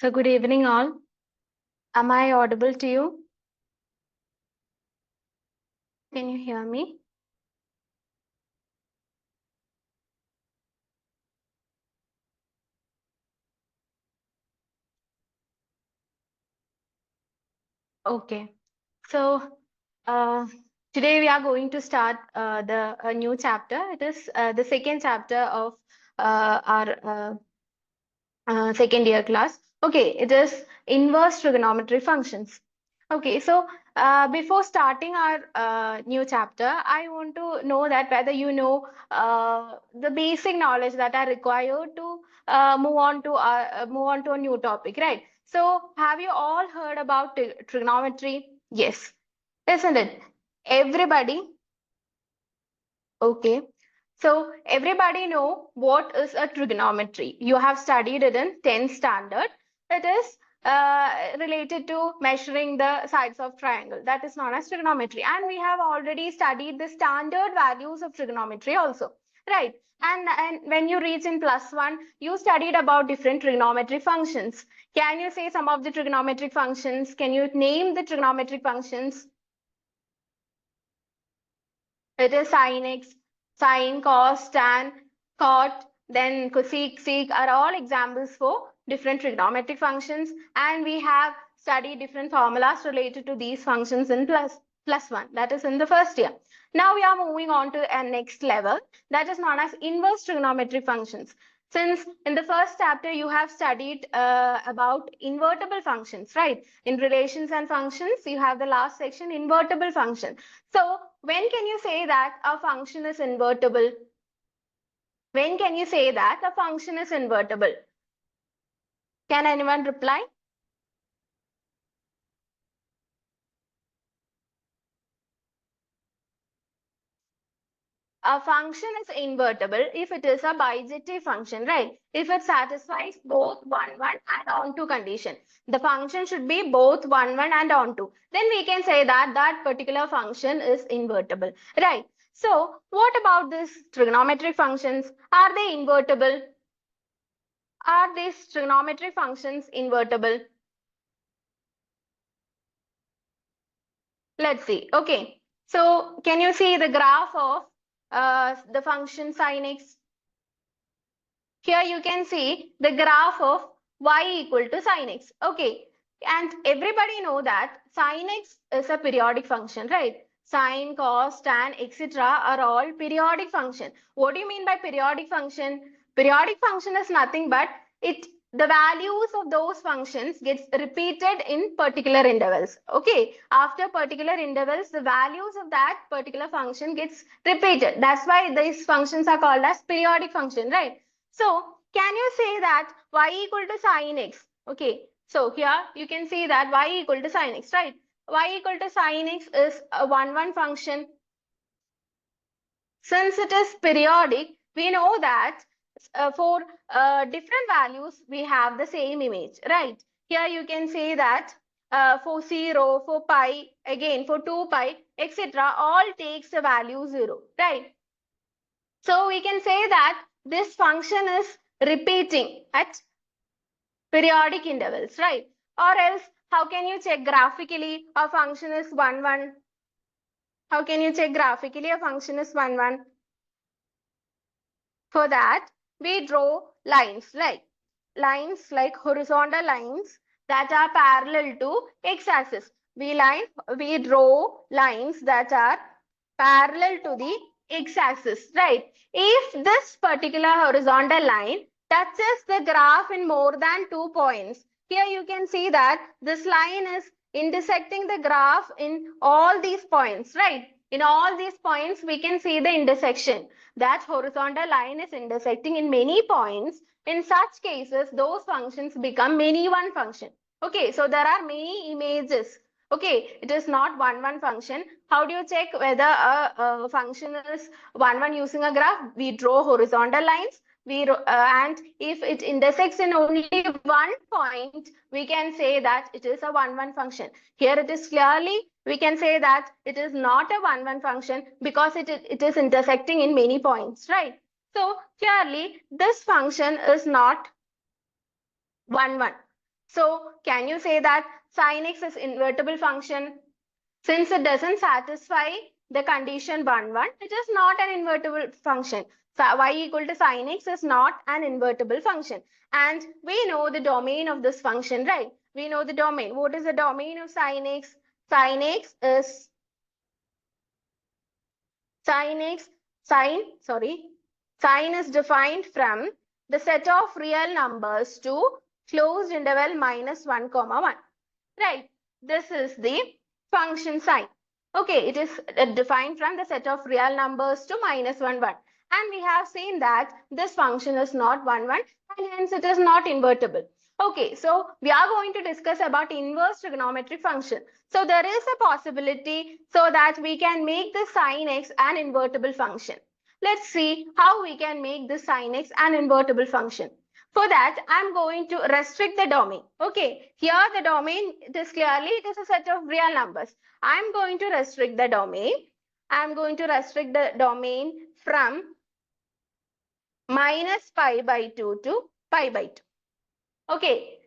So good evening all. Am I audible to you? Can you hear me? Okay. So today we are going to start the a new chapter. It is the second chapter of our second year class. Okay, it is inverse trigonometry functions. Okay, so before starting our new chapter, I want to know that whether you know the basic knowledge that are required to move on to a new topic, right? So, have you all heard about trigonometry? Yes, isn't it? Everybody. Okay. So everybody know what is a trigonometry. You have studied it in 10th standard. It is related to measuring the sides of triangle. That is known as trigonometry. And we have already studied the standard values of trigonometry also. Right. And when you reach in +1, you studied about different trigonometric functions. Can you say some of the trigonometric functions? Can you name the trigonometric functions? It is sin x, sin, cos, tan, cot, then cosec, sec are all examples for different trigonometric functions. And we have studied different formulas related to these functions in plus one. That is in the first year. Now we are moving on to a next level that is known as inverse trigonometric functions. Since in the first chapter you have studied about invertible functions, right? In relations and functions, you have the last section, invertible function. So when can you say that a function is invertible? When can you say that a function is invertible? Can anyone reply? A function is invertible if it is a bijective function, right? If it satisfies both 1, 1 and onto condition. The function should be both 1, 1 and onto. Then we can say that that particular function is invertible, right? So what about these trigonometric functions? Are they invertible? Are these trigonometric functions invertible? Let's see. Okay. So can you see the graph of the function sin x? Here you can see the graph of y equal to sin x. Okay. And everybody know that sin x is a periodic function, right? Sin, cos, tan, etc. are all periodic function. What do you mean by periodic function? Periodic function is nothing but the values of those functions gets repeated in particular intervals. Okay. After particular intervals, the values of that particular function gets repeated. That's why these functions are called as periodic function, right? So can you say that y equal to sin x? Okay, so here you can see that y equal to sin x, right? Y equal to sin x is a 1, 1 function. Since it is periodic, we know that for different values, we have the same image, right? Here you can say that for 0, for pi, again for 2 pi, etc. all takes the value 0, right? So we can say that this function is repeating at periodic intervals, right? Or else, how can you check graphically a function is 1, 1? How can you check graphically a function is 1, 1? For that, we draw lines like horizontal lines that are parallel to x-axis. We draw lines that are parallel to the x-axis, right? If this particular horizontal line touches the graph in more than 2 points, here you can see that this line is intersecting the graph in all these points, right? In all these points, we can see the intersection. That horizontal line is intersecting in many points. In such cases, those functions become many one function. Okay, so there are many images. Okay, it is not 1, 1 function. How do you check whether a function is 1, 1 using a graph? We draw horizontal lines. And if it intersects in only one point, we can say that it is a 1, 1 function. Here it is clearly, we can say that it is not a 1, 1 function because it is intersecting in many points, right? So clearly, this function is not 1, 1. So can you say that sin x is invertible function? Since it doesn't satisfy the condition 1, 1, it is not an invertible function. So y equal to sin x is not an invertible function. And we know the domain of this function, right? We know the domain. What is the domain of sin x? Sin x is sin x, sin is defined from the set of real numbers to closed interval minus 1 comma 1. Right. This is the function sign. Okay, it is defined from the set of real numbers to minus 1, 1. And we have seen that this function is not 1, 1 and hence it is not invertible. Okay, so we are going to discuss about inverse trigonometric function. So there is a possibility so that we can make the sin x an invertible function. Let's see how we can make the sin x an invertible function. For that, I'm going to restrict the domain. Okay, here the domain, it is a set of real numbers. I'm going to restrict the domain. I'm going to restrict the domain from minus pi by 2 to pi by 2. Okay,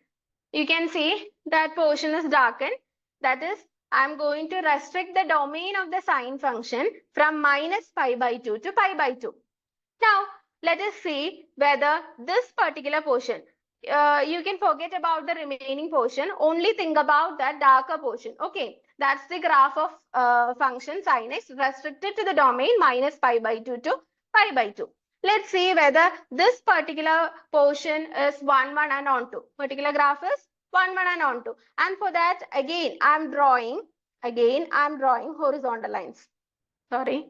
you can see that portion is darkened. That is, I'm going to restrict the domain of the sine function from minus pi by 2 to pi by 2. Now, let us see whether this particular portion, you can forget about the remaining portion, only think about that darker portion. Okay, that's the graph of function sin x restricted to the domain minus pi by 2 to pi by 2. Let's see whether this particular portion is 1, 1 and onto. Particular graph is 1, 1 and onto. And for that, again, I'm drawing horizontal lines. Sorry.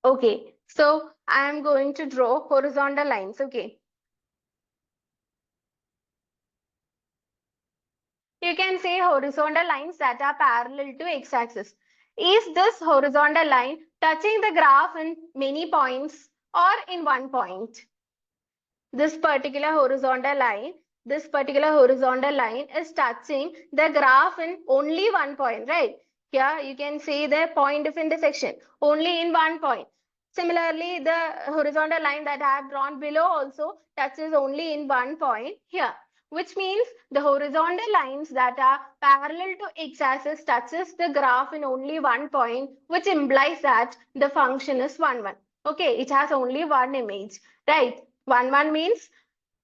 Okay, so I am going to draw horizontal lines. Okay, you can say horizontal lines that are parallel to x-axis. Is this horizontal line touching the graph in many points or in one point? This particular horizontal line, is touching the graph in only one point, right? Here you can see the point of intersection only in one point. Similarly, the horizontal line that I have drawn below also touches only in one point here, which means the horizontal lines that are parallel to x-axis touches the graph in only one point, which implies that the function is 1, 1. Okay, it has only one image, right? 1, 1 means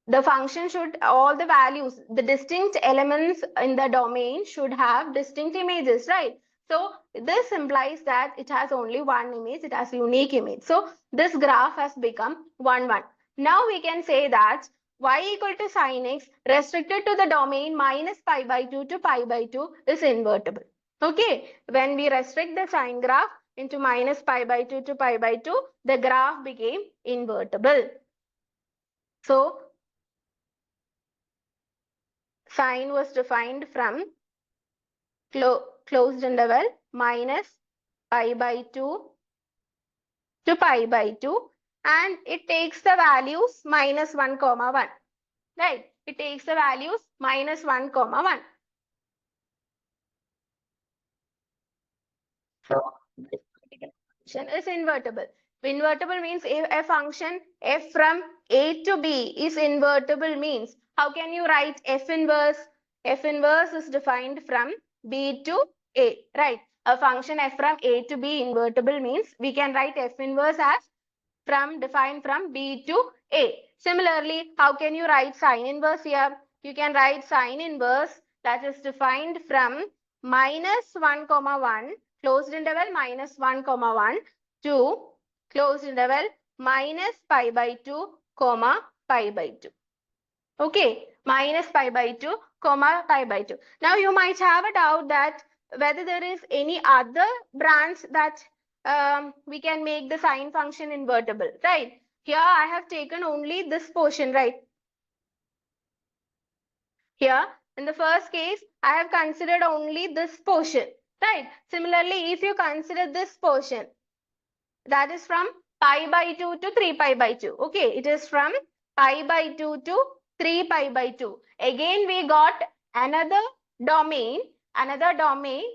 the function should, all the values, the distinct elements in the domain should have distinct images, right? So this implies that it has only one image, it has unique image. So this graph has become 1, 1. Now we can say that y equal to sin x restricted to the domain minus pi by 2 to pi by 2 is invertible. Okay, when we restrict the sine graph into minus pi by 2 to pi by 2, the graph became invertible. So sine was defined from closed interval minus pi by 2 to pi by 2, and it takes the values minus 1 comma 1, right? It takes the values minus 1 comma 1. So this particular function is invertible. Invertible means if a function f from a to b is invertible means how can you write f inverse? F inverse is defined from b to a, right? A function f from a to b invertible means we can write f inverse as defined from b to a. Similarly, how can you write sine inverse here? You can write sine inverse that is defined from minus 1 comma 1 closed interval minus 1 comma 1 to closed interval minus pi by 2 comma pi by 2. Okay, minus pi by 2, comma pi by 2. Now you might have a doubt that whether there is any other branch that we can make the sine function invertible, right? Here I have taken only this portion, right? Here, in the first case, I have considered only this portion, right? Similarly, if you consider this portion, that is from pi by 2 to 3 pi by 2. Okay, it is from pi by 2 to 3 pi by 2. Again, we got another domain,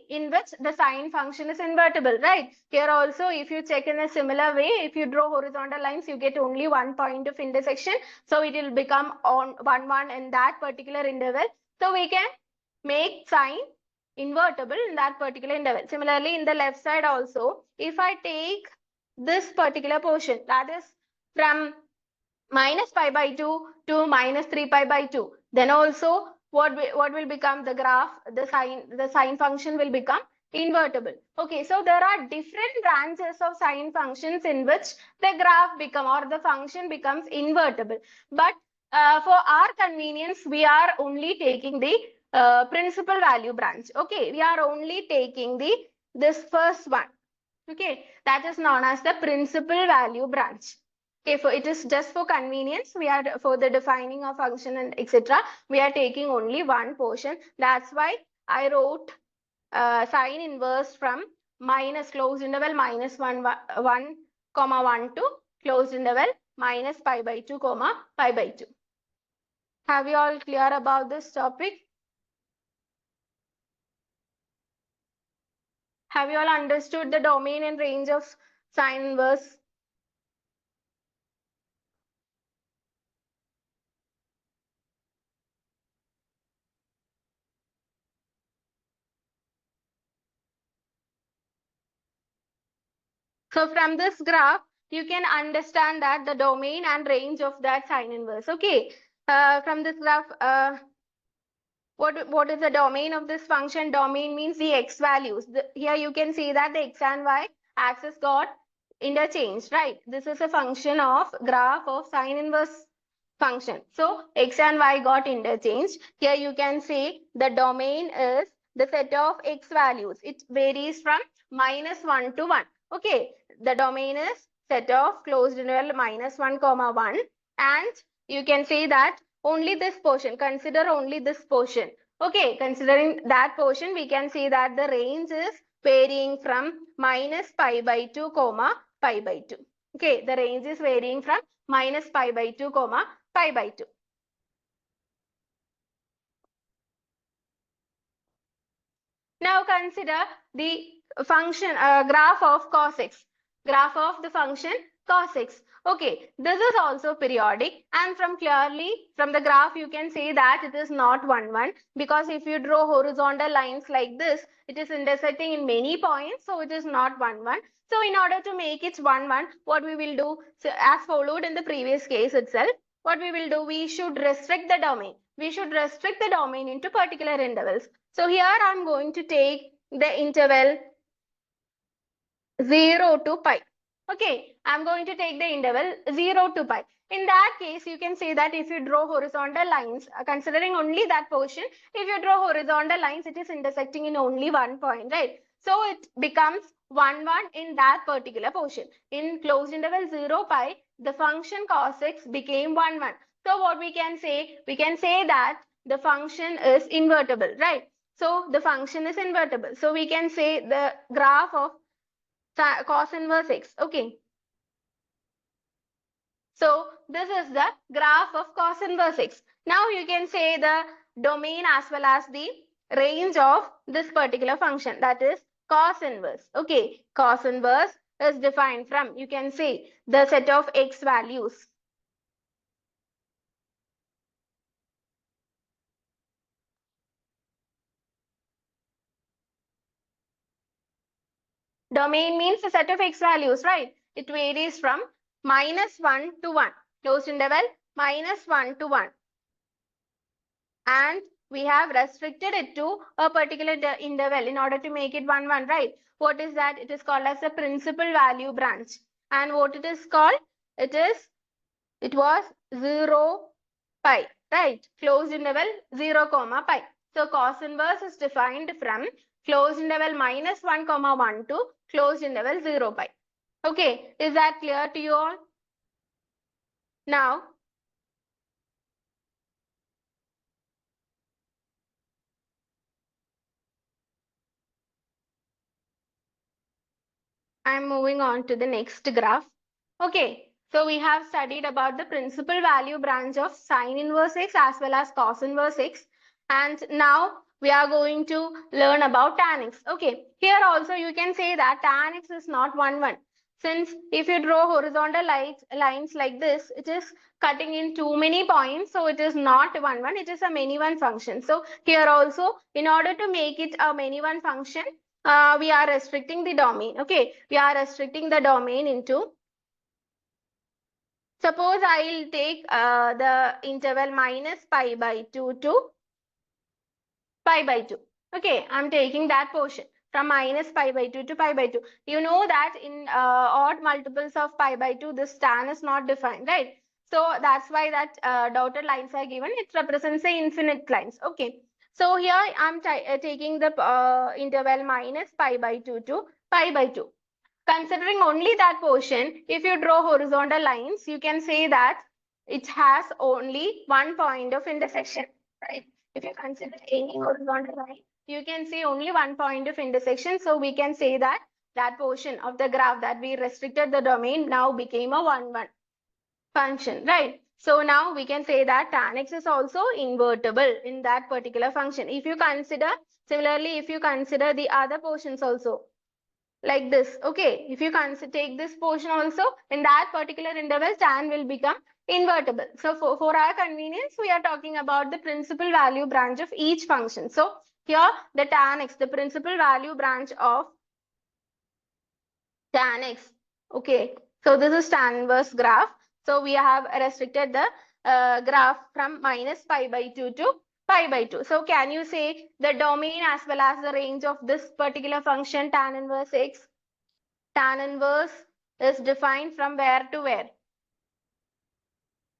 in which the sine function is invertible, right? Here also, if you check in a similar way, if you draw horizontal lines, you get only one point of intersection. So it will become on 1, 1 in that particular interval. So we can make sine invertible in that particular interval. Similarly, in the left side also, if I take this particular portion, that is from minus pi by 2 to minus 3 pi by 2, then also what will become the graph, the sine function will become invertible. Okay, so there are different branches of sine functions in which the graph become or the function becomes invertible. But for our convenience, we are only taking the principal value branch. Okay, we are only taking this first one. Okay, that is known as the principal value branch. Okay, for it is just for convenience, we are for the defining of function and etc. We are taking only one portion. That's why I wrote sine inverse from minus closed interval minus 1, 1 comma 1 to closed interval minus pi by 2 comma pi by 2. Have you all clear about this topic? Have you all understood the domain and range of sine inverse? So from this graph, you can understand that the domain and range of that sine inverse. Okay. From this graph, what is the domain of this function? Domain means the x values. Here you can see that the x and y axis got interchanged, right? This is a function of graph of sine inverse function. So x and y got interchanged. Here you can see the domain is the set of x values. It varies from minus 1 to 1. Okay, the domain is set of closed interval minus 1 comma 1, and you can see that only this portion, consider only this portion. Okay, considering that portion, we can see that the range is varying from minus pi by 2 comma pi by 2. Okay, the range is varying from minus pi by 2 comma pi by 2. Now consider the function graph of cos x. Graph of the function cos x. Okay, this is also periodic, and clearly from the graph you can see that it is not 1, 1, because if you draw horizontal lines like this, it is intersecting in many points, so it is not 1, 1. So in order to make it 1, 1, what we will do, so as followed in the previous case itself, what we will do, we should restrict the domain. We should restrict the domain into particular intervals. So here I am going to take the interval 0 to pi. Okay, I am going to take the interval 0 to pi. In that case, you can say that if you draw horizontal lines, considering only that portion, if you draw horizontal lines, it is intersecting in only one point, right? So it becomes 1, 1 in that particular portion. In closed interval 0 pi, the function cos x became 1, 1. So what we can say? We can say that the function is invertible, right? So the function is invertible. So we can say the graph of cos inverse x. Okay. So this is the graph of cos inverse x. Now you can say the domain as well as the range of this particular function, that is cos inverse. Okay. Cos inverse is defined from, you can say, the set of x values. Domain means a set of x values, right? It varies from minus 1 to 1. Closed interval minus 1 to 1. And we have restricted it to a particular interval in order to make it 1, 1, right? What is that? It is called as a principal value branch. And what it is called? It was 0 pi. right? Closed interval 0, comma pi. So cos inverse is defined from closed interval minus 1, comma 1 to closed interval 0, pi. Okay, is that clear to you all? Now, I'm moving on to the next graph. Okay, so we have studied about the principal value branch of sine inverse x as well as cos inverse x. And now we are going to learn about tan x. Okay, here also you can say that tan x is not 1, 1. Since if you draw horizontal lines like this, it is cutting in too many points. So it is not 1, 1. It is a many one function. So here also, in order to make it a many one function, we are restricting the domain. Okay, we are restricting the domain into, suppose I'll take the interval minus pi by 2 to pi by 2. Okay, I'm taking that portion from minus pi by 2 to pi by 2. You know that in odd multiples of pi by 2, this tan is not defined, right? So that's why that dotted lines are given. It represents the infinite lines. Okay. So here I'm taking the interval minus pi by 2 to pi by 2. Considering only that portion, if you draw horizontal lines, you can say that it has only one point of intersection, right? If you consider any horizontal line, you can see only one point of intersection. So we can say that that portion of the graph that we restricted the domain now became a 1, 1 function, right? So now we can say that tan x is also invertible in that particular function. If you consider, similarly, if you consider the other portions also, like this. Okay, if you take this portion also, in that particular interval, tan will become invertible. So for our convenience, we are talking about the principal value branch of each function. So here the tan x, the principal value branch of tan x. Okay, so this is tan inverse graph. So we have restricted the graph from minus pi by 2 to pi by 2. So can you say the domain as well as the range of this particular function tan inverse x? Tan inverse is defined from where to where?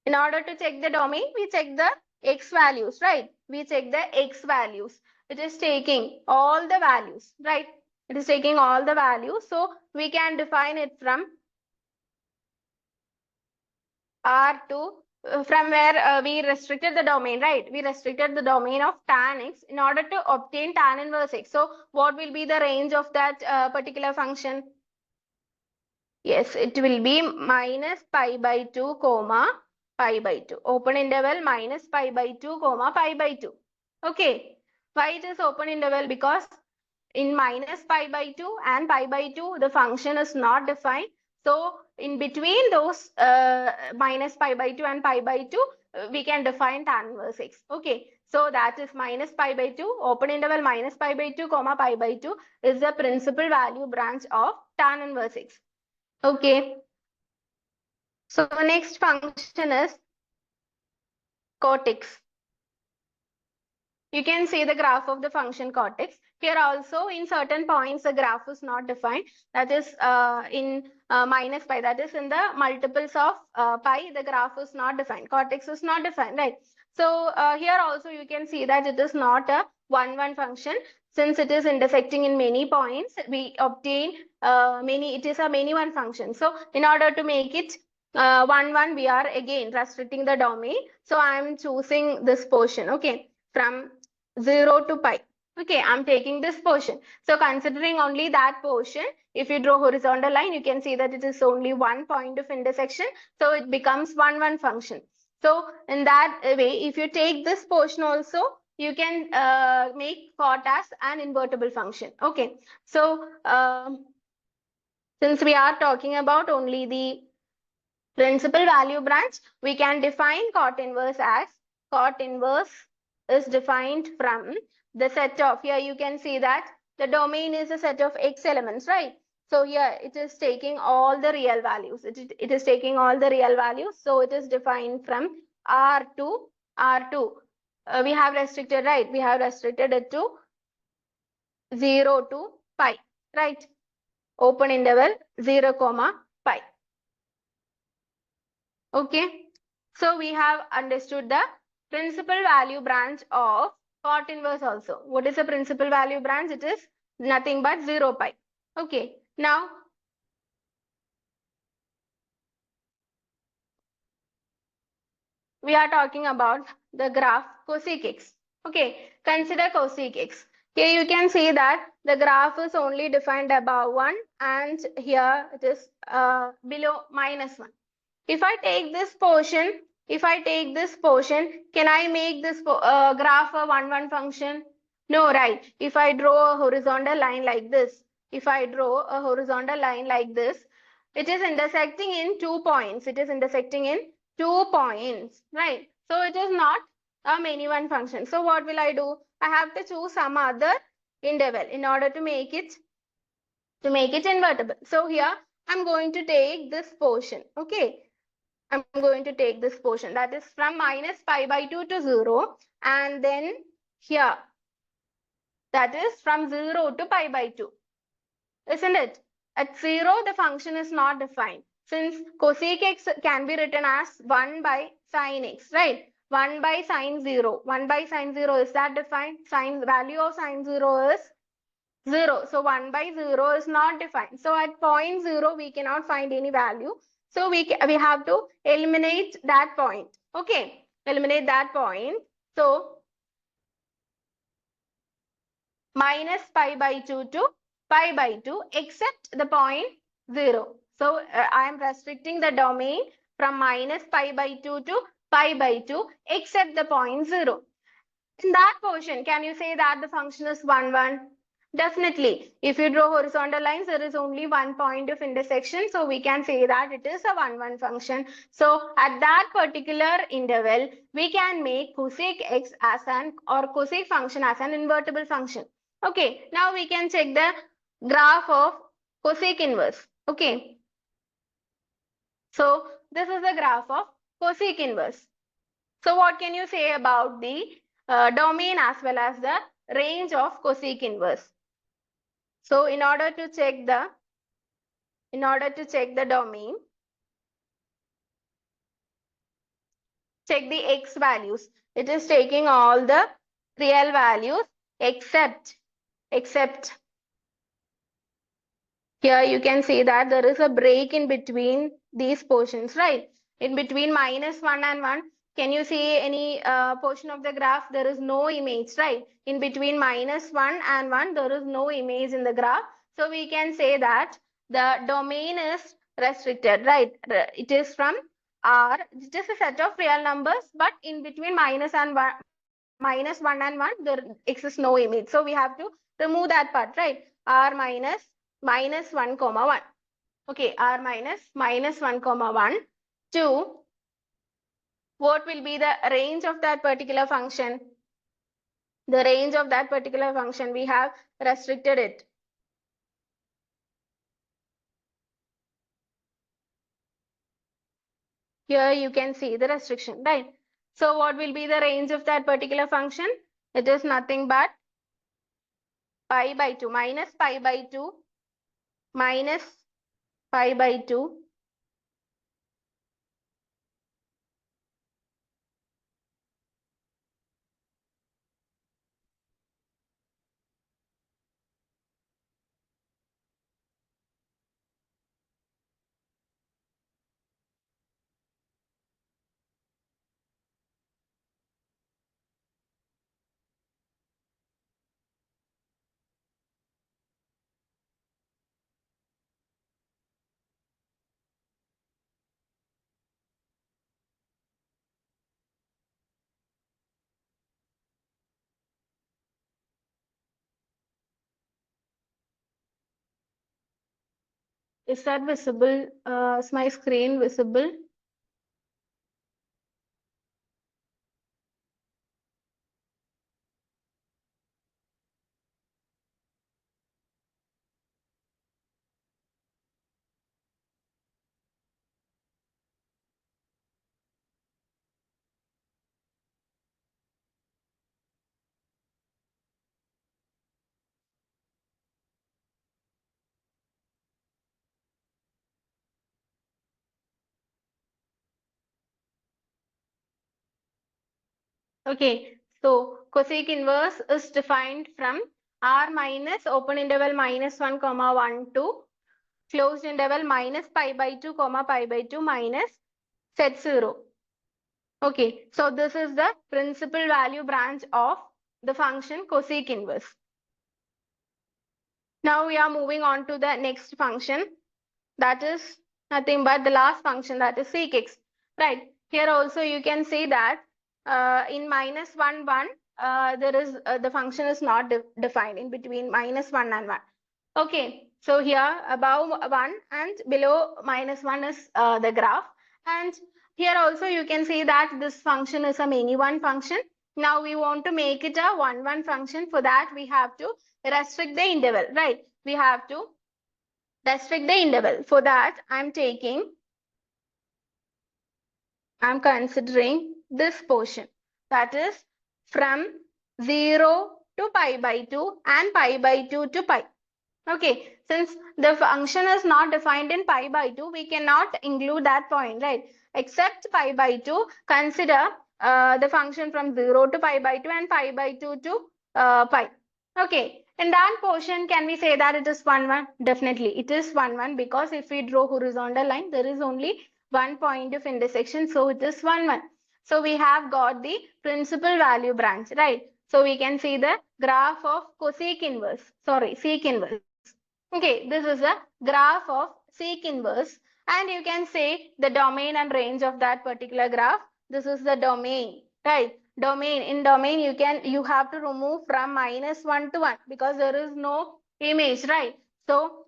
In order to check the domain, we check the x values, right? We check the x values. It is taking all the values, right? It is taking all the values. So we can define it from R to from where we restricted the domain, right? We restricted the domain of tan x in order to obtain tan inverse x. So what will be the range of that particular function? Yes, it will be minus pi by 2, comma pi by 2. Open interval minus pi by 2, comma pi by 2. Okay. Why it is open interval? Because in minus pi by 2 and pi by 2, the function is not defined. So in between those minus pi by 2 and pi by 2, we can define tan inverse x. Okay. So that is minus pi by 2, open interval minus pi by 2, comma pi by 2 is the principal value branch of tan inverse x. Okay. So next function is cot x. You can see the graph of the function cot x. Here also in certain points the graph is not defined. That is in minus pi. That is in the multiples of pi the graph is not defined. Cot x is not defined, right? So here also you can see that it is not a 1, 1 function. Since it is intersecting in many points, we obtain it is a many one function. So in order to make it 1, 1, we are again restricting the domain. So I am choosing this portion, okay, from 0 to pi. Okay, I'm taking this portion. So considering only that portion, if you draw horizontal line, you can see that it is only one point of intersection. So it becomes 1, 1 function. So in that way, if you take this portion also, you can make cot as an invertible function. Okay, so since we are talking about only the principal value branch, we can define cot inverse as cot inverse is defined from the set of, here you can see that the domain is a set of x elements, right? So here it is taking all the real values. It is taking all the real values. So it is defined from R to R2. We have restricted, right? We have restricted it to 0 to pi, right? Open interval 0, comma pi. Okay, so we have understood the principal value branch of cot inverse also. What is the principal value branch? It is nothing but 0 pi. Okay. Now we are talking about the graph cosec x. Okay, consider cosec x. Here you can see that the graph is only defined above 1 and here it is below -1. If I take this portion, can I make this graph a 1, 1 function? No, right. If I draw a horizontal line like this, it is intersecting in 2 points. Right? So it is not a many one function. So what will I do? I have to choose some other interval in order to make it invertible. So here I'm going to take this portion. Okay. I'm going to take this portion that is from minus pi by 2 to 0 and then here that is from 0 to pi by 2, isn't it? At 0 the function is not defined since cosec x can be written as 1 by sine x, right? 1 by sine 0. 1 by sine 0 is that defined? Sine value of sine 0 is 0. So 1 by 0 is not defined. So at point 0, we cannot find any value. So we have to eliminate that point. Okay, eliminate that point. So minus pi by 2 to pi by 2 except the point 0. So I am restricting the domain from minus pi by 2 to pi by 2 except the point 0. In that portion, can you say that the function is 1, 1? Definitely. If you draw horizontal lines, there is only one point of intersection. So we can say that it is a 1, 1 function. So at that particular interval, we can make cosec x as an or cosec function as an invertible function. Okay. Now we can check the graph of cosec inverse. Okay. So this is the graph of cosec inverse. So what can you say about the domain as well as the range of cosec inverse? So in order to check the domain, check the x values. It is taking all the real values except here you can see that there is a break in between these portions, right? In between -1 and 1, can you see any portion of the graph? There is no image, right? In between -1 and 1, there is no image in the graph. So we can say that the domain is restricted, right? It is from R. It is a set of real numbers, but in between -1 and 1, there exists no image. So we have to remove that part, right? R minus 1 comma 1. Okay, R minus 1 comma 1 to what will be the range of that particular function? The range of that particular function, we have restricted it. Here you can see the restriction, right? So what will be the range of that particular function? It is nothing but pi by 2 minus pi by 2 minus pi by 2. Is that visible? Is my screen visible? Okay, so cosec inverse is defined from r minus open interval minus 1 comma 1 to closed interval minus pi by 2 comma pi by 2 minus set 0. Okay, so this is the principal value branch of the function cosec inverse. Now we are moving on to the next function, that is nothing but the last function, that is sec x. Right, here also you can see that in minus 1 1 there is the function is not defined in between minus 1 and 1. Okay, so here above 1 and below minus 1 is the graph, and here also you can see that this function is a many one function. Now we want to make it a 1 1 function. For that we have to restrict the interval, right? We have to restrict the interval. For that I'm considering this portion, that is from 0 to pi by 2 and pi by 2 to pi. Okay, since the function is not defined in pi by 2, we cannot include that point, right? Except pi by 2, consider the function from 0 to pi by 2 and pi by 2 to pi. Okay, in that portion, can we say that it is 1, 1? Definitely, it is 1, 1, because if we draw horizontal line, there is only one point of intersection, so it is 1, 1. So we have got the principal value branch, right? So we can see the graph of cosec inverse, sorry, sec inverse. Okay, this is a graph of sec inverse, and you can say the domain and range of that particular graph. This is the domain, right? Domain, in domain you have to remove from minus 1 to 1 because there is no image, right? So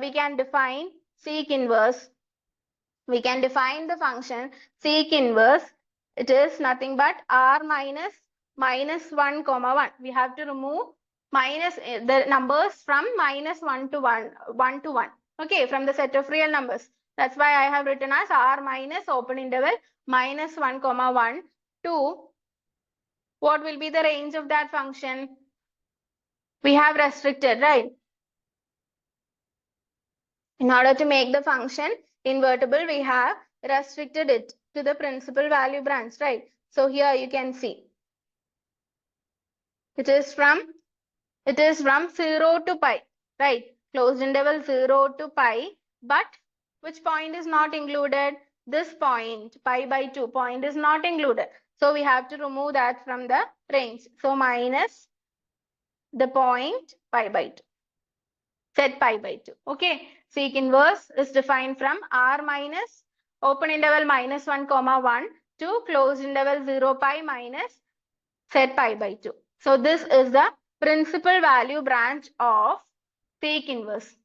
we can define sec inverse. We can define the function sec inverse. It is nothing but r minus 1 comma 1. We have to remove minus the numbers from minus 1 to 1 to 1. Okay, from the set of real numbers. That's why I have written as r minus open interval minus 1 comma 1 to what will be the range of that function? We have restricted, right? In order to make the function invertible, we have restricted it to the principal value branch, right? So here you can see it is from 0 to pi, right? Closed interval 0 to pi, but which point is not included? This point, pi by 2 point is not included. So we have to remove that from the range. So minus the point pi by 2. Set pi by 2. Okay, sec inverse is defined from r minus open interval minus 1 comma 1 to closed interval 0 pi minus set pi by 2. So this is the principal value branch of sec inverse.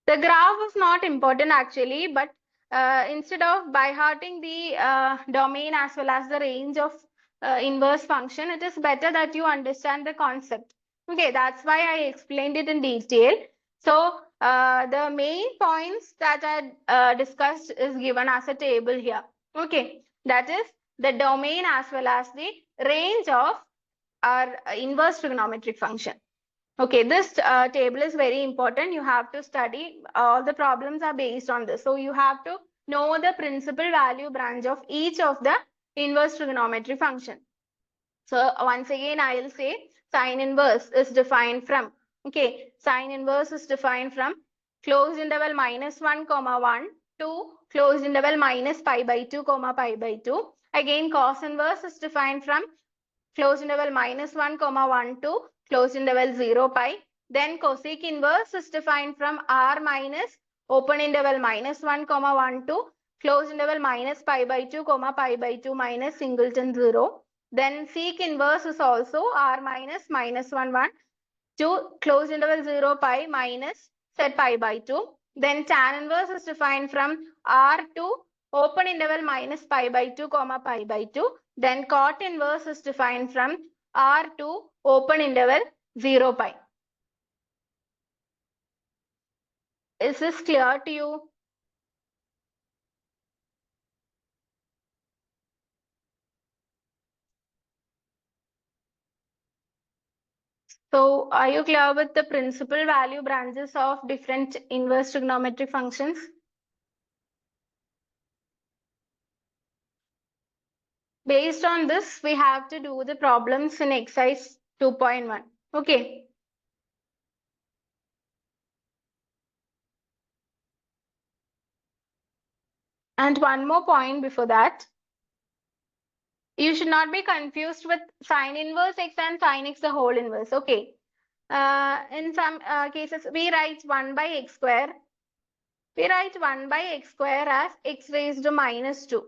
The graph is not important actually, but instead of by hearting the domain as well as the range of inverse function, it is better that you understand the concept. Okay, that's why I explained it in detail. So the main points that I discussed is given as a table here. Okay, that is the domain as well as the range of our inverse trigonometric function. Okay, this table is very important. You have to study. All the problems are based on this. So you have to know the principal value branch of each of the inverse trigonometric function. So once again, I will say sine inverse is defined from, okay, sine inverse is defined from closed interval minus 1 comma 1 to closed interval minus pi by 2 comma pi by 2. Again, cos inverse is defined from closed interval minus 1 comma 1 to closed interval 0 pi. Then cosec inverse is defined from r minus open interval minus 1 comma 1 to closed interval minus pi by 2 comma pi by 2 minus singleton 0. Then sec inverse is also r minus minus 1 1 to closed interval 0 pi minus set pi by 2. Then tan inverse is defined from r to open interval minus pi by 2 comma pi by 2. Then cot inverse is defined from r to open interval 0 pi. Is this clear to you? So are you clear with the principal value branches of different inverse trigonometric functions? Based on this, we have to do the problems in exercise 2.1. Okay. And one more point before that. You should not be confused with sine inverse x and sine x the whole inverse. Okay. In some cases, we write 1 by x square. We write 1 by x square as x raised to minus 2.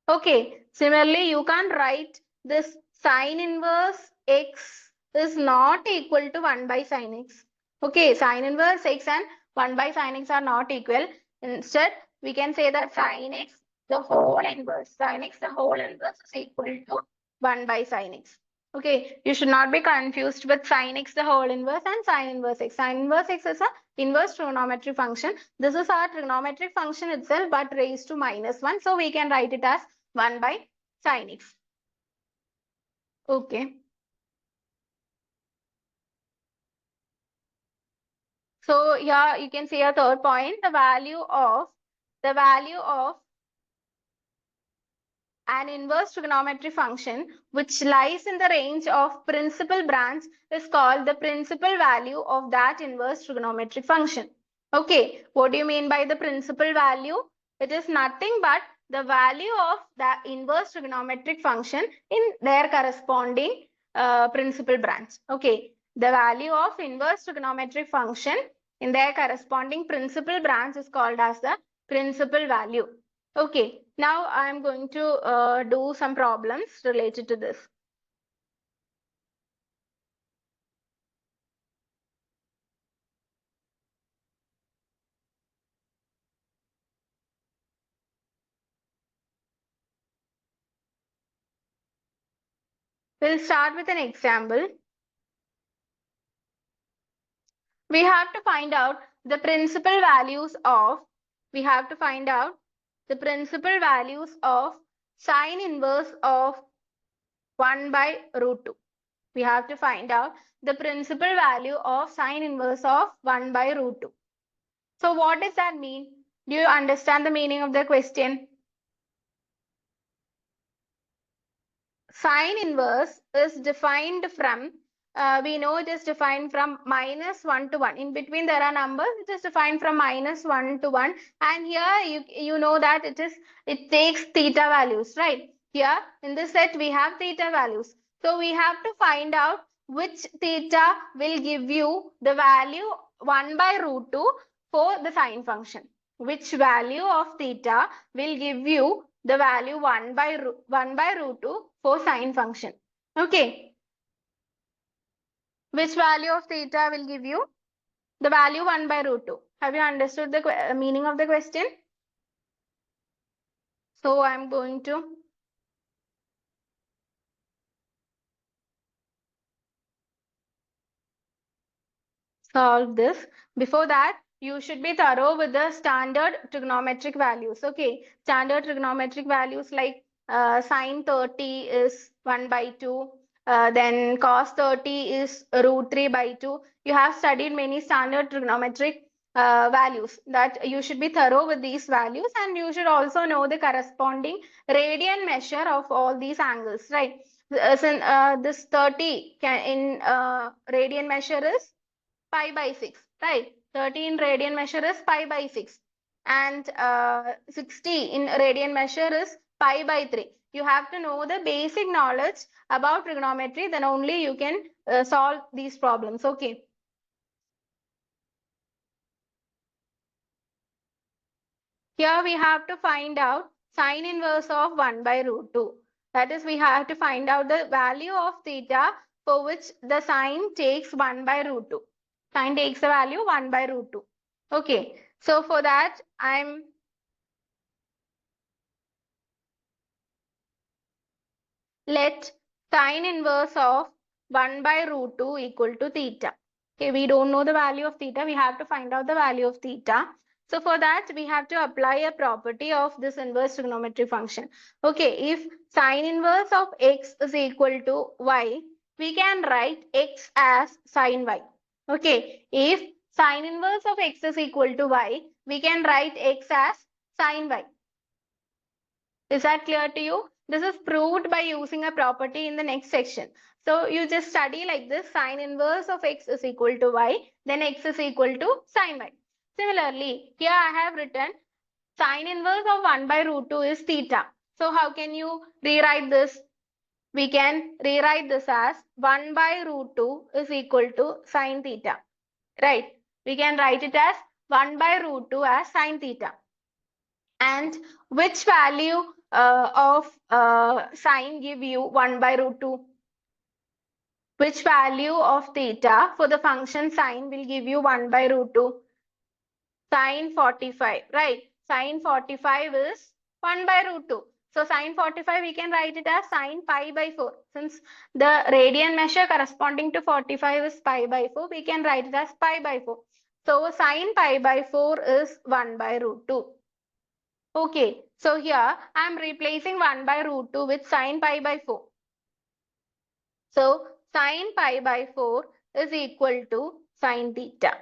Okay. Similarly, you can write this sine inverse x is not equal to 1 by sine x. Okay. Sine inverse x and 1 by sine x are not equal. Instead, we can say that sine x the whole inverse. Sine x the whole inverse is equal to 1 by sine x. Okay, you should not be confused with sine x the whole inverse and sine inverse x. Sine inverse x is a inverse trigonometric function. This is our trigonometric function itself but raised to minus 1. So we can write it as 1 by sine x. Okay. So here you can see a third point, the value of an inverse trigonometric function which lies in the range of principal branch is called the principal value of that inverse trigonometric function. Okay, what do you mean by the principal value? It is nothing but the value of the inverse trigonometric function in their corresponding principal branch. Okay, the value of inverse trigonometric function in their corresponding principal branch is called as the principal value. Okay, now I'm going to do some problems related to this. We'll start with an example. We have to find out the principal values of, sine inverse of 1 by root 2. We have to find out the principal value of sine inverse of 1 by root 2. So what does that mean? Do you understand the meaning of the question? Sine inverse is defined from, we know it is defined from minus 1 to 1. In between there are numbers, it is defined from minus 1 to 1. And here you know that it takes theta values, right? Here in this set we have theta values. So we have to find out which theta will give you the value 1 by root 2 for the sine function. Which value of theta will give you the value 1 by root 2 for sine function. Okay. Which value of theta will give you the value 1 by root 2? Have you understood the meaning of the question? So I'm going to solve this. Before that, you should be thorough with the standard trigonometric values. Okay. Standard trigonometric values like sine 30 is 1 by 2. Then cos 30 is root 3 by 2. You have studied many standard trigonometric values that you should be thorough with these values, and you should also know the corresponding radian measure of all these angles, right? This 30 in radian measure is pi by 6, right? 13 radian measure is pi by 6 and 60 in radian measure is pi by 3. You have to know the basic knowledge about trigonometry, then only you can solve these problems. Okay. Here we have to find out sine inverse of 1 by root 2. That is, we have to find out the value of theta for which the sine takes 1 by root 2. Sine takes the value 1 by root 2. Okay. So for that, let sine inverse of 1 by root 2 equal to theta. Okay, we don't know the value of theta. We have to find out the value of theta. So for that, we have to apply a property of this inverse trigonometric function. Okay, if sine inverse of x is equal to y, we can write x as sine y. Okay, if sine inverse of x is equal to y, we can write x as sine y. Is that clear to you? This is proved by using a property in the next section. So you just study like this, sine inverse of x is equal to y, then x is equal to sine y. Similarly, here I have written sine inverse of 1 by root 2 is theta. So how can you rewrite this? We can rewrite this as 1 by root 2 is equal to sine theta. Right? We can write it as 1 by root 2 as sine theta. And which value of sine give you 1 by root 2? Which value of theta for the function sine will give you 1 by root 2? Sine 45, right? Sine 45 is 1 by root 2. So sine 45 we can write it as sine pi by 4. Since the radian measure corresponding to 45 is pi by 4, we can write it as pi by 4. So sine pi by 4 is 1 by root 2. Okay, so here I am replacing 1 by root 2 with sine pi by 4. So sine pi by 4 is equal to sine theta.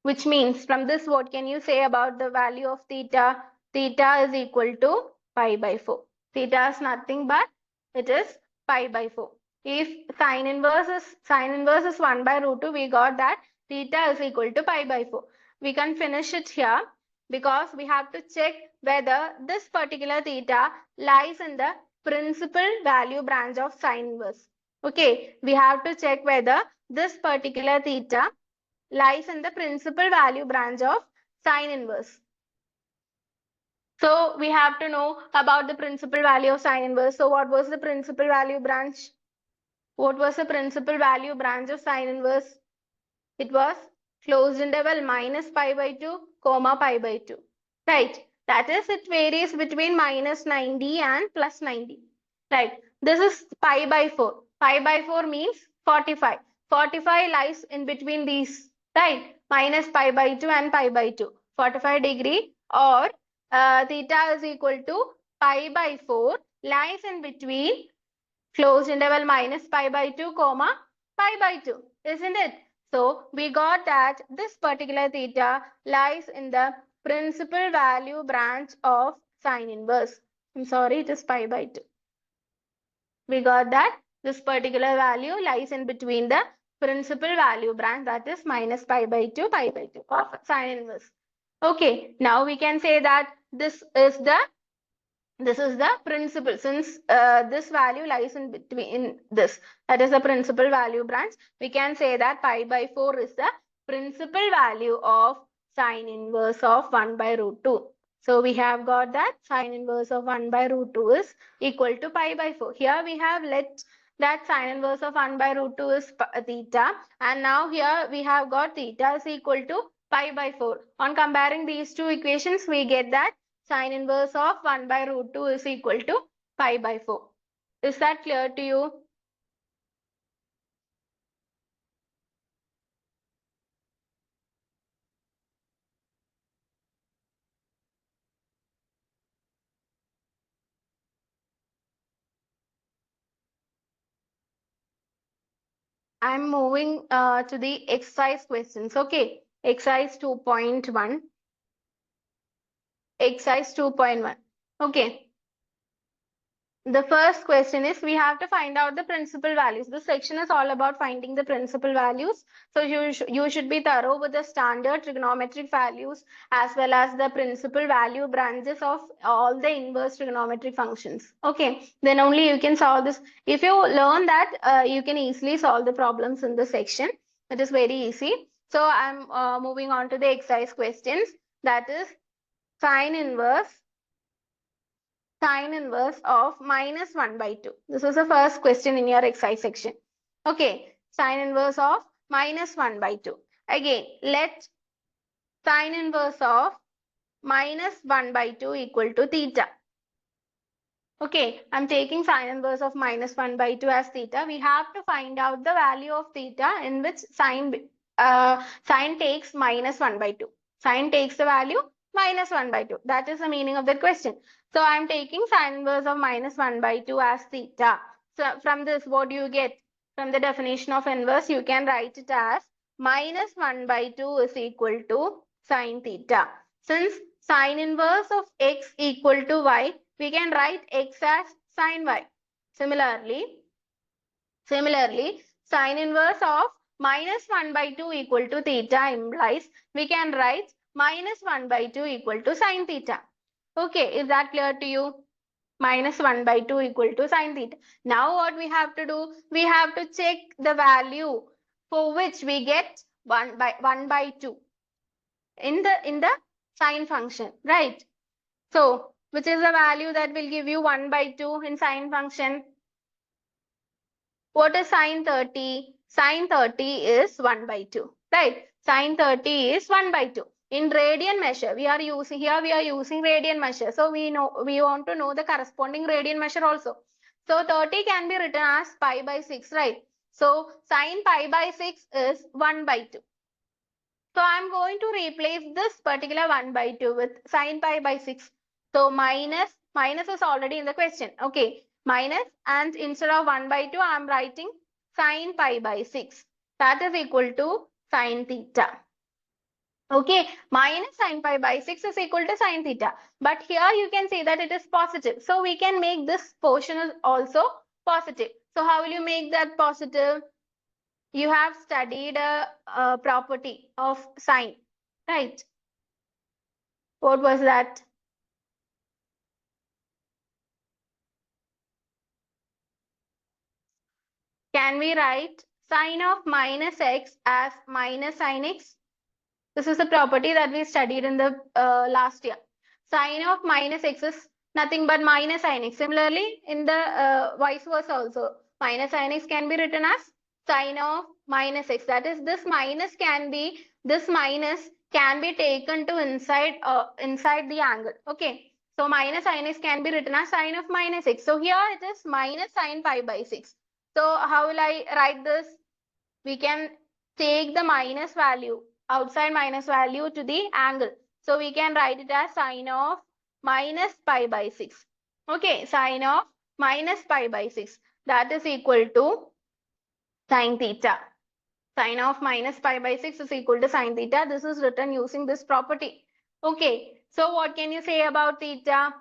Which means from this, what can you say about the value of theta? Theta is equal to pi by 4. Theta is nothing but it is pi by 4. If sine inverse is 1 by root 2, we got that theta is equal to pi by 4. We can finish it here because we have to check whether this particular theta lies in the principal value branch of sine inverse. Okay, we have to check whether this particular theta lies in the principal value branch of sine inverse. So we have to know about the principal value of sine inverse. So what was the principal value branch? What was the principal value branch of sine inverse? It was closed interval minus pi by 2, comma pi by 2. Right. That is, it varies between minus 90 and plus 90. Right. This is pi by 4. Pi by 4 means 45. 45 lies in between these. Right. Minus pi by 2 and pi by 2. 45 degree or theta is equal to pi by 4 lies in between closed interval minus pi by 2 comma pi by 2, isn't it? So we got that this particular theta lies in the principal value branch of sine inverse. I'm sorry, it is pi by 2. We got that this particular value lies in between the principal value branch, that is minus pi by 2 of sine inverse. Okay, now we can say that this is the principal, since this value lies in between this, that is the principal value branch. We can say that pi by 4 is the principal value of sine inverse of 1 by root 2. So we have got that sine inverse of 1 by root 2 is equal to pi by 4. Here we have let that sine inverse of 1 by root 2 is theta, and now here we have got theta is equal to pi by 4. On comparing these two equations, we get that sine inverse of 1 by root 2 is equal to pi by 4. Is that clear to you? I'm moving to the exercise questions. Okay, exercise 2.1. Exercise 2.1. Okay. The first question is, we have to find out the principal values. This section is all about finding the principal values. So you should be thorough with the standard trigonometric values as well as the principal value branches of all the inverse trigonometric functions. Okay, then only you can solve this. If you learn that, you can easily solve the problems in this section. It is very easy. So I'm moving on to the exercise questions. That is sine inverse of minus 1 by 2. This is the first question in your exercise section. Okay, sine inverse of minus 1 by 2. Again, let sine inverse of minus 1 by 2 equal to theta. Okay, I'm taking sine inverse of minus 1 by 2 as theta. We have to find out the value of theta in which sine takes minus 1 by 2. Sine takes the value minus 1 by 2. That is the meaning of that question. So I'm taking sine inverse of minus 1 by 2 as theta. So from this, what do you get? From the definition of inverse, you can write it as minus 1 by 2 is equal to sine theta. Since sine inverse of x equal to y, we can write x as sine y. Similarly, sine inverse of minus 1 by 2 equal to theta implies we can write minus 1 by 2 equal to sine theta. Okay, is that clear to you? Minus 1 by 2 equal to sine theta. Now what we have to do? We have to check the value for which we get 1 by 2 in the sine function, right? So, which is the value that will give you 1 by 2 in sine function? What is sine 30? Sine 30 is 1 by 2, right? Sine 30 is 1 by 2. In radian measure, we are using radian measure. So we want to know the corresponding radian measure also. So 30 can be written as pi by 6, right? So sine pi by 6 is 1 by 2. So I'm going to replace this particular 1 by 2 with sine pi by 6. So minus is already in the question. Okay, minus, and instead of 1 by 2, I'm writing sine pi by 6. That is equal to sine theta. Okay, minus sine pi by 6 is equal to sine theta. But here you can see that it is positive. So we can make this portion also positive. So how will you make that positive? You have studied a property of sine, right? What was that? Can we write sine of minus x as minus sine x? This is a property that we studied in the last year. Sine of minus x is nothing but minus sine x. Similarly, in the vice versa also, minus sine x can be written as sine of minus x. That is, this minus can be taken to inside the angle. Okay. So minus sine x can be written as sine of minus x. So here it is minus sine pi by 6. So how will I write this? We can take the minus value, outside minus value, to the angle. So we can write it as sine of minus pi by 6. Okay, sine of minus pi by 6. That is equal to sine theta. Sine of minus pi by 6 is equal to sine theta. This is written using this property. Okay, so what can you say about theta?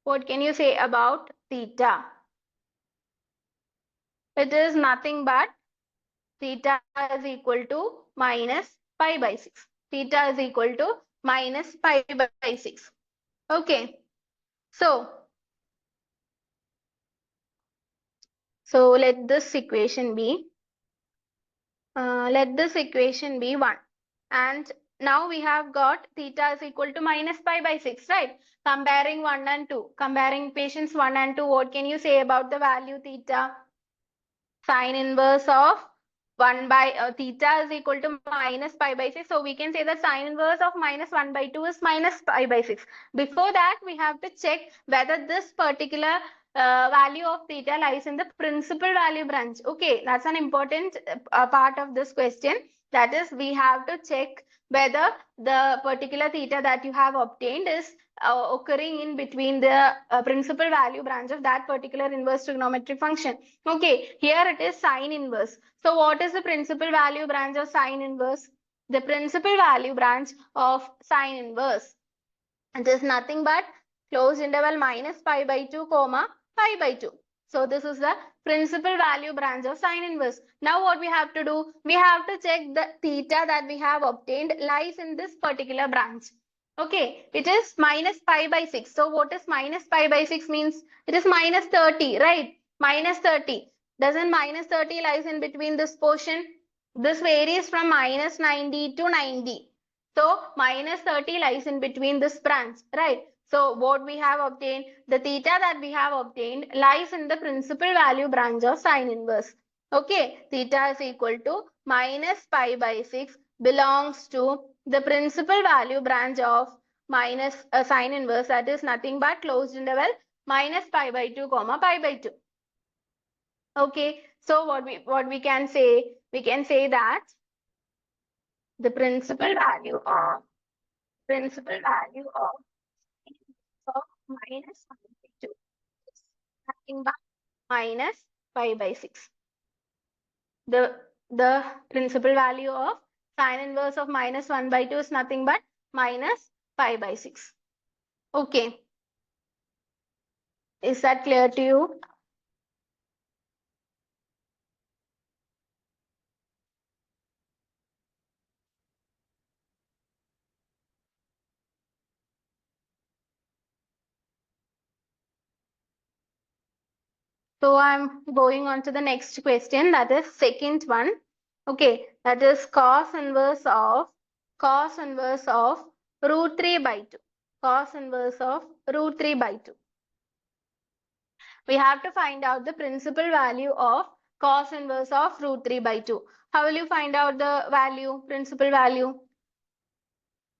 What can you say about theta? It is nothing but theta is equal to minus pi by 6. Theta is equal to minus pi by 6. Okay. So let this equation be 1. And now we have got theta is equal to minus pi by 6, right? Comparing 1 and 2. Comparing equations 1 and 2, what can you say about the value theta? Sine inverse of 1 by theta is equal to minus pi by 6. So we can say that sine inverse of minus 1 by 2 is minus pi by 6. Before that, we have to check whether this particular value of theta lies in the principal value branch. Okay, that's an important part of this question. That is, we have to check whether the particular theta that you have obtained is occurring in between the principal value branch of that particular inverse trigonometric function. Okay, here it is sine inverse. So what is the principal value branch of sine inverse? The principal value branch of sine inverse, it is nothing but closed interval minus pi by 2 comma pi by 2. So this is the principal value branch of sine inverse. Now what we have to do? We have to check the theta that we have obtained lies in this particular branch. Okay, it is minus pi by 6. So what is minus pi by 6 means? It is minus 30, right? Minus 30. Doesn't minus 30 lies in between this portion? This varies from minus 90 to 90. So minus 30 lies in between this branch, right? So what we have obtained, the theta that we have obtained lies in the principal value branch of sine inverse. Okay, theta is equal to minus pi by 6 belongs to the principal value branch of minus sine inverse, that is nothing but closed interval minus pi by 2 comma pi by 2. Okay, so what we can say, we can say that the principal value of minus pi by 2 is nothing but minus pi by 6. The principal value of sine inverse of minus 1 by 2 is nothing but minus pi by 6. Okay. Is that clear to you? So I'm going on to the next question, that is second one. Okay, that is cos inverse of root 3 by 2. Cos inverse of root 3 by 2. We have to find out the principal value of cos inverse of root 3 by 2. How will you find out the value, principal value?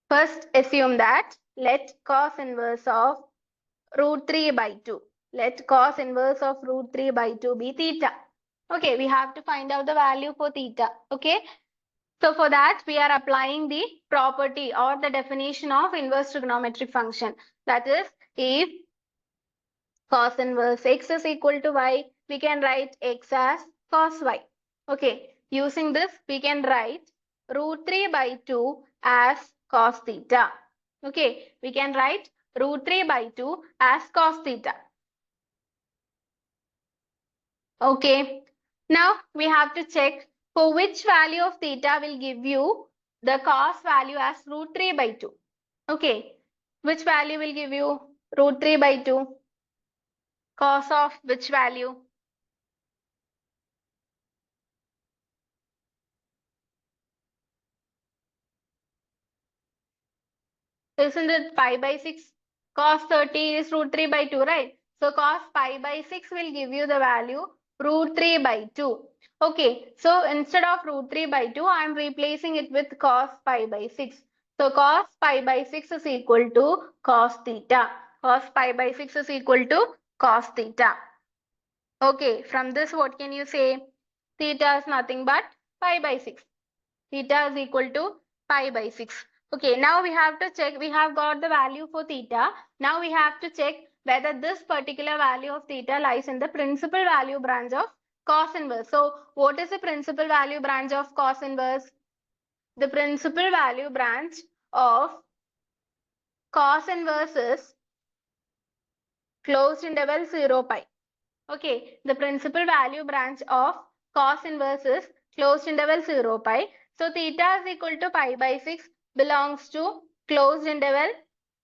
First, assume that let cos inverse of root 3 by 2. Let cos inverse of root 3 by 2 be theta. Okay, we have to find out the value for theta. Okay, so for that we are applying the property or the definition of inverse trigonometric function. That is, if cos inverse x is equal to y, we can write x as cos y. Okay, using this we can write root 3 by 2 as cos theta. Okay, we can write root 3 by 2 as cos theta. Okay, now we have to check for which value of theta will give you the cos value as root 3 by 2. Okay, which value will give you root 3 by 2? Cos of which value? Isn't it pi by 6? Cos 30 is root 3 by 2, right? So cos pi by 6 will give you the value root 3 by 2. Okay, so instead of root 3 by 2, I am replacing it with cos pi by 6. So cos pi by 6 is equal to cos theta. Cos pi by 6 is equal to cos theta. Okay, from this what can you say? Theta is nothing but pi by 6. Theta is equal to pi by 6. Okay, now we have to check. We have got the value for theta. Now we have to check whether this particular value of theta lies in the principal value branch of cos inverse. So what is the principal value branch of cos inverse? The principal value branch of cos inverse is closed interval 0 pi. Okay, the principal value branch of cos inverse is closed interval 0 pi. So theta is equal to pi by 6 belongs to closed interval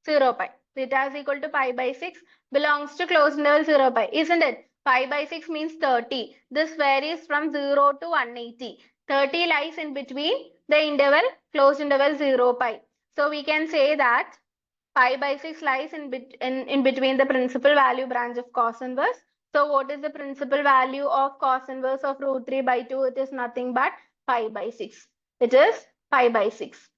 0 pi. Theta is equal to pi by 6 belongs to closed interval 0 pi, isn't it? Pi by 6 means 30. This varies from 0 to 180. 30 lies in between the interval closed interval 0 pi. So we can say that pi by 6 lies in between the principal value branch of cos inverse. So what is the principal value of cos inverse of root 3 by 2? It is nothing but pi by 6. It is pi by 6.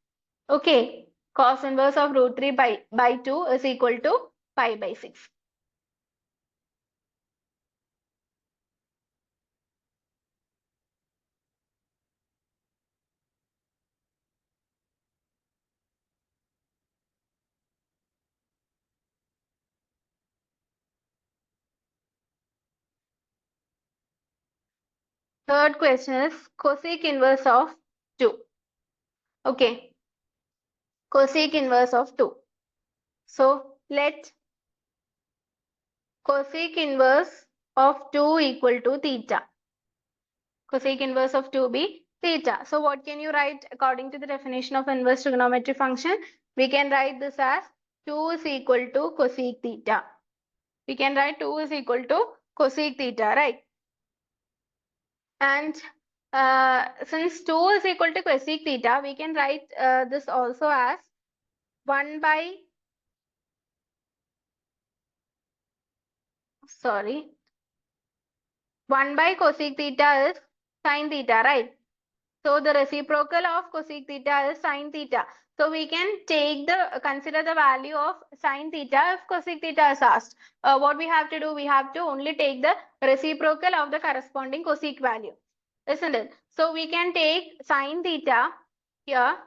Okay. Cos inverse of root 3 by 2 is equal to pi by 6. Third question is cosec inverse of 2. Okay. Cosec inverse of 2. So let cosec inverse of 2 equal to theta. Cosec inverse of 2 be theta. So what can you write according to the definition of inverse trigonometric function? We can write this as 2 is equal to cosec theta. We can write 2 is equal to cosec theta, right? And since 2 is equal to cosec theta, we can write this also as 1 by, sorry, 1 by cosec theta is sin theta, right? So the reciprocal of cosec theta is sin theta. So we can consider the value of sin theta if cosec theta is asked. What we have to do, we have to only take the reciprocal of the corresponding cosec value, isn't it? So we can take sin theta here.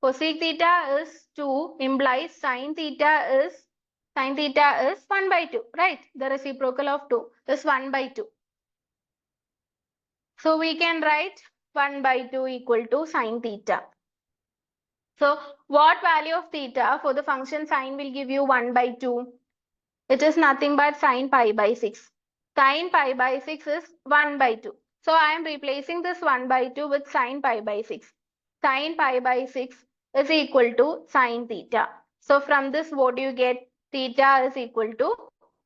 Cosec theta is 2 implies sin theta is 1 by 2, right? The reciprocal of 2 is 1 by 2. So we can write 1 by 2 equal to sin theta. So what value of theta for the function sine will give you 1 by 2? It is nothing but sine pi by 6. Sine pi by 6 is 1 by 2. So I am replacing this 1 by 2 with sine pi by 6. Sine pi by 6 is equal to sine theta. So from this, what do you get? Theta is equal to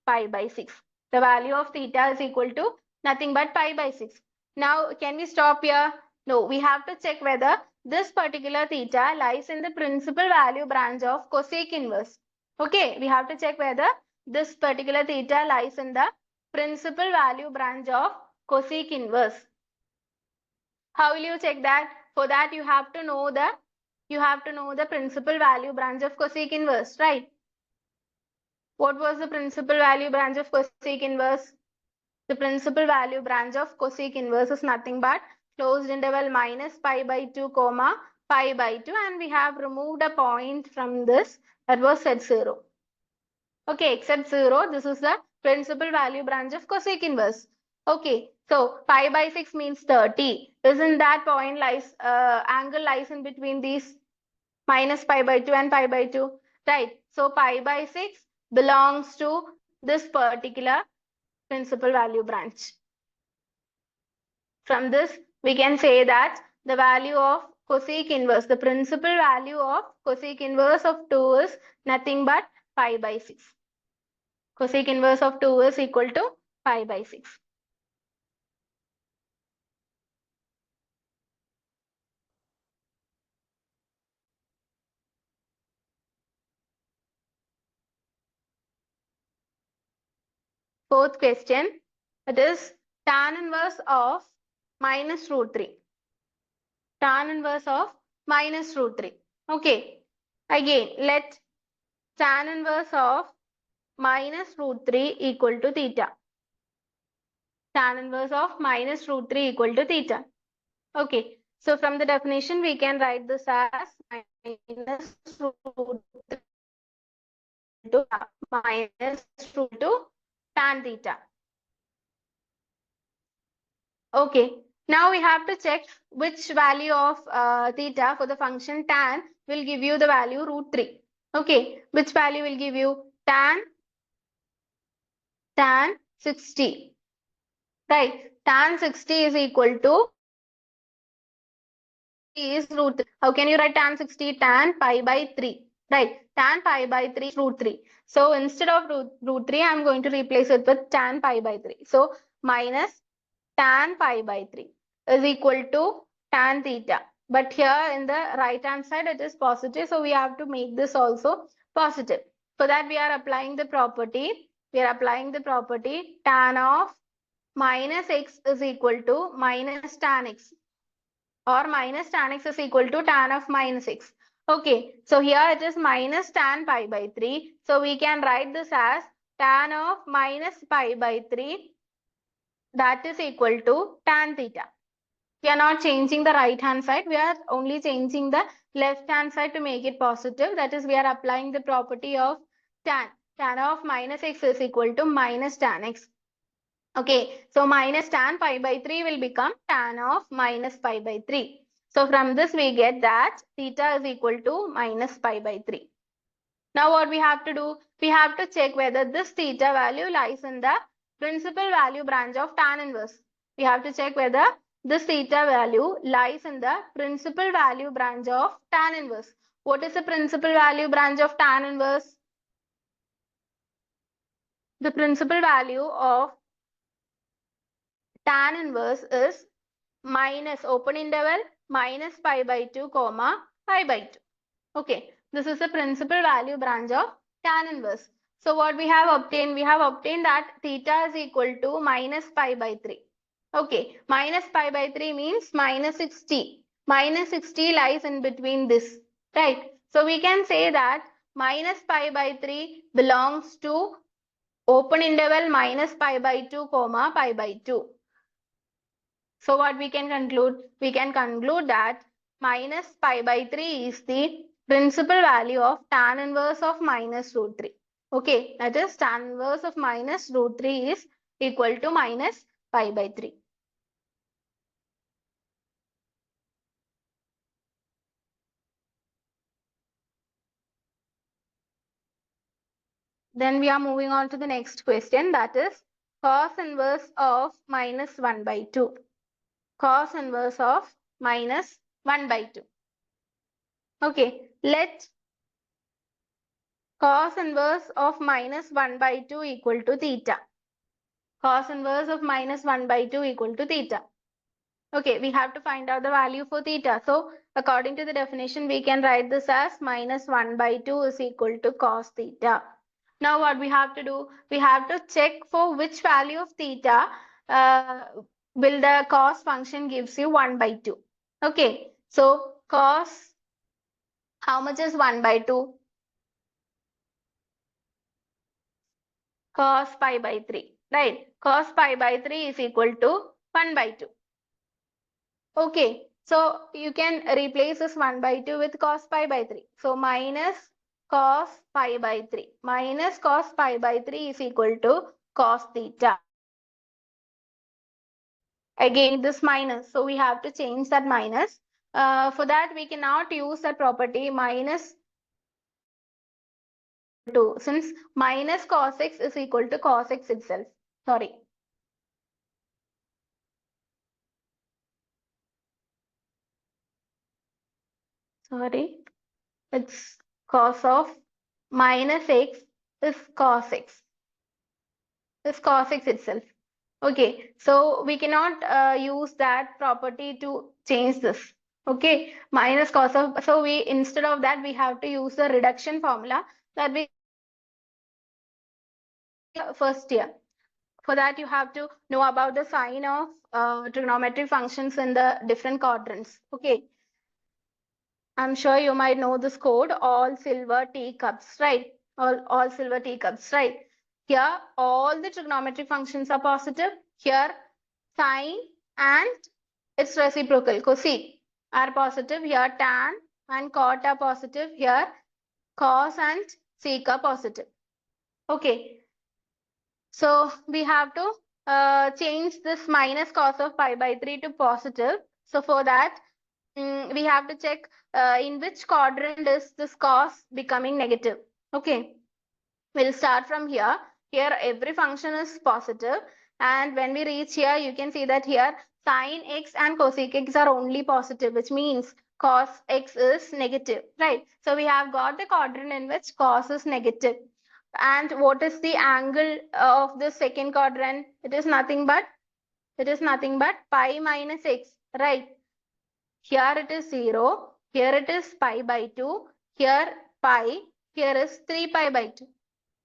pi by 6. The value of theta is equal to nothing but pi by 6. Now, can we stop here? No, we have to check whether this particular theta lies in the principal value branch of cosec inverse. Okay, we have to check whether this particular theta lies in the principal value branch of cosec inverse. How will you check that? For that you have to know the principal value branch of cosec inverse, right? What was the principal value branch of cosec inverse? The principal value branch of cosec inverse is nothing but closed interval minus pi by 2 comma pi by 2, and we have removed a point from this that was set 0. Okay, except 0, this is the principal value branch of cosec inverse. Okay, so pi by 6 means 30. Isn't that point lies, angle lies in between these minus pi by 2 and pi by 2? Right, so pi by 6 belongs to this particular principal value branch. From this, we can say that the value of cosec inverse, the principal value of cosec inverse of 2 is nothing but pi by 6. Cosec inverse of 2 is equal to pi by 6. Fourth question, it is tan inverse of minus root 3. Tan inverse of minus root 3. Okay, again, let tan inverse of minus root 3 equal to theta. Tan inverse of minus root 3 equal to theta. Okay, so from the definition, we can write this as minus root 3 to minus root to tan theta. Okay, now we have to check which value of theta for the function tan will give you the value root 3. Okay, which value will give you tan 60. Right, tan 60 is equal to is root 3. How can you write tan 60? Tan pi by 3. Right, tan pi by 3 is root 3. So instead of root 3, I am going to replace it with tan pi by 3. So minus tan pi by 3 is equal to tan theta. But here in the right hand side, it is positive. So we have to make this also positive. For that, we are applying the property. We are applying the property tan of minus x is equal to minus tan x, or minus tan x is equal to tan of minus x. Okay, so here it is minus tan pi by 3. So we can write this as tan of minus pi by 3, that is equal to tan theta. We are not changing the right hand side. We are only changing the left hand side to make it positive. That is, we are applying the property of tan. Tan of minus x is equal to minus tan x. Okay, so minus tan pi by 3 will become tan of minus pi by 3. So from this we get that theta is equal to minus pi by 3. Now what we have to do? We have to check whether this theta value lies in the principal value branch of tan inverse. We have to check whether this theta value lies in the principal value branch of tan inverse. What is the principal value branch of tan inverse? The principal value of tan inverse is minus open interval minus pi by 2 comma pi by 2. Okay, this is the principal value branch of tan inverse. So what we have obtained? We have obtained that theta is equal to minus pi by 3. Okay, minus pi by 3 means minus 60. Minus 60 lies in between this, right? So we can say that minus pi by 3 belongs to open interval minus pi by 2 comma pi by 2. So what we can conclude? We can conclude that minus pi by 3 is the principal value of tan inverse of minus root 3. Okay, that is tan inverse of minus root 3 is equal to minus pi by 3. Then we are moving on to the next question, that is cos inverse of minus 1 by 2. Cos inverse of minus 1 by 2. Okay, let cos inverse of minus 1 by 2 equal to theta. Cos inverse of minus 1 by 2 equal to theta. Okay, we have to find out the value for theta. So, according to the definition, we can write this as minus 1 by 2 is equal to cos theta. Now, what we have to do? We have to check for which value of theta will the cos function gives you 1 by 2. Okay, so cos, how much is 1 by 2? Cos pi by 3, right? Cos pi by 3 is equal to 1 by 2. Okay, so you can replace this 1 by 2 with cos pi by 3. So minus cos pi by 3. Minus cos pi by 3 is equal to cos theta. Again, this minus. So we have to change that minus. For that, we cannot use that property minus 2, since minus cos x is equal to cos x itself. Sorry. It's cos of minus x is cos x. Is cos x itself. Okay, so we cannot use that property to change this. Okay, minus cos of, so we, instead of that, we have to use the reduction formula that we first year. For that, you have to know about the sign of trigonometric functions in the different quadrants. Okay, I'm sure you might know this code, all silver teacups, right? All silver teacups, right? Here, all the trigonometric functions are positive. Here, sine and its reciprocal, cosec, are positive. Here, tan and cot are positive. Here, cos and sec are positive. Okay. So, we have to change this minus cos of pi by 3 to positive. So, for that, we have to check in which quadrant is this cos becoming negative. Okay, we'll start from here. Here every function is positive, and when we reach here, you can see that here sine x and cosec x are only positive, which means cos x is negative, right? So we have got the quadrant in which cos is negative. And what is the angle of the second quadrant? It is nothing but pi minus x, right? Here it is 0, here it is pi by 2, here pi, here is 3 pi by 2.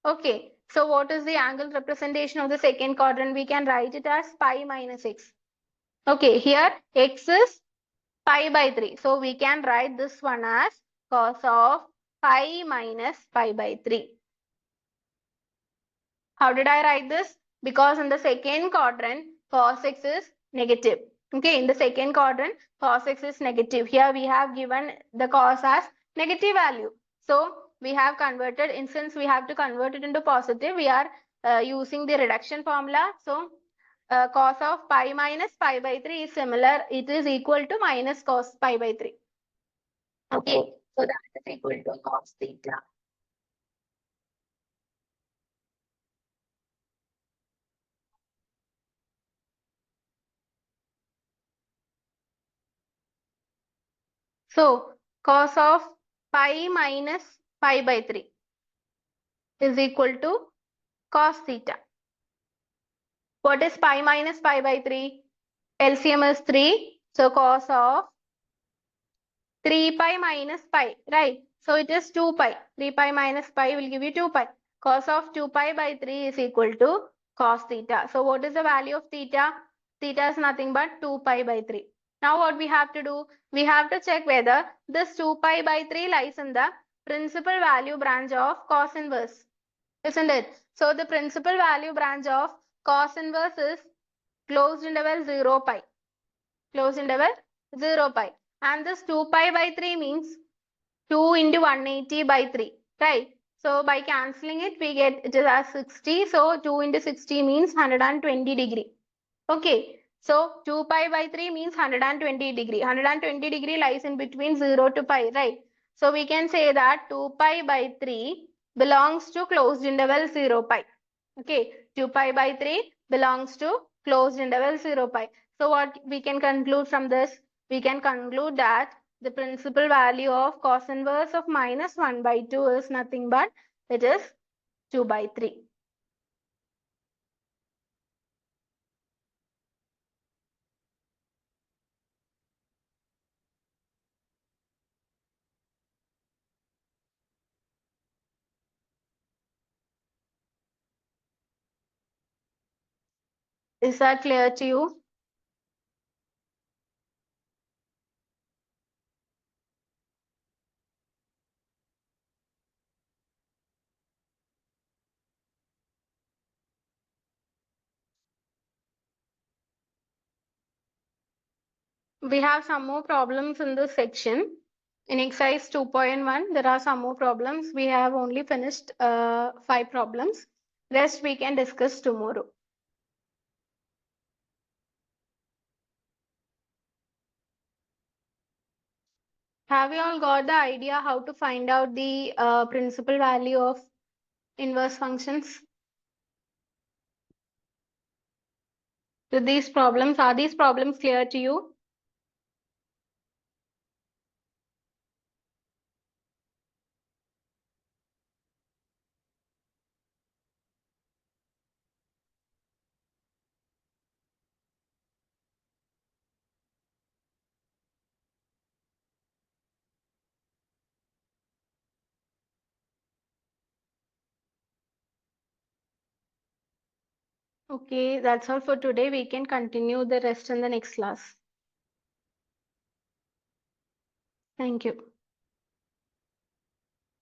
Okay, so what is the angle representation of the second quadrant? We can write it as pi minus x. Okay, here x is pi by 3. So we can write this one as cos of pi minus pi by 3. How did I write this? Because in the second quadrant, cos x is negative. Okay, in the second quadrant, cos x is negative. Here we have given the cos as negative value. So we have converted, since we have to convert it into positive, we are using the reduction formula. So cos of pi minus pi by 3 is similar. It is equal to minus cos pi by 3. Okay, so that is equal to cos theta. So cos of pi minus pi by 3 is equal to cos theta. What is pi minus pi by 3? LCM is 3. So cos of 3 pi minus pi, right? So it is 2 pi. 3 pi minus pi will give you 2 pi. Cos of 2 pi by 3 is equal to cos theta. So what is the value of theta? Theta is nothing but 2 pi by 3. Now what we have to do? We have to check whether this 2 pi by 3 lies in the principal value branch of cos inverse, isn't it? So the principal value branch of cos inverse is closed interval 0 pi. Closed interval 0 pi. And this 2 pi by 3 means 2 into 180 by 3, right? So by cancelling it, we get it is as 60. So 2 into 60 means 120 degree. Okay. So 2 pi by 3 means 120 degree. 120 degree lies in between 0 to pi, right? So we can say that 2 pi by 3 belongs to closed interval 0 pi. Okay, 2 pi by 3 belongs to closed interval 0 pi. So what we can conclude from this? We can conclude that the principal value of cos inverse of minus 1 by 2 is nothing but it is 2 by 3. Is that clear to you? We have some more problems in this section. In exercise 2.1, there are some more problems. We have only finished 5 problems. Rest we can discuss tomorrow. Have you all got the idea how to find out the principal value of inverse functions? So these problems, are these problems clear to you? Okay, that's all for today. We can continue the rest in the next class. Thank you.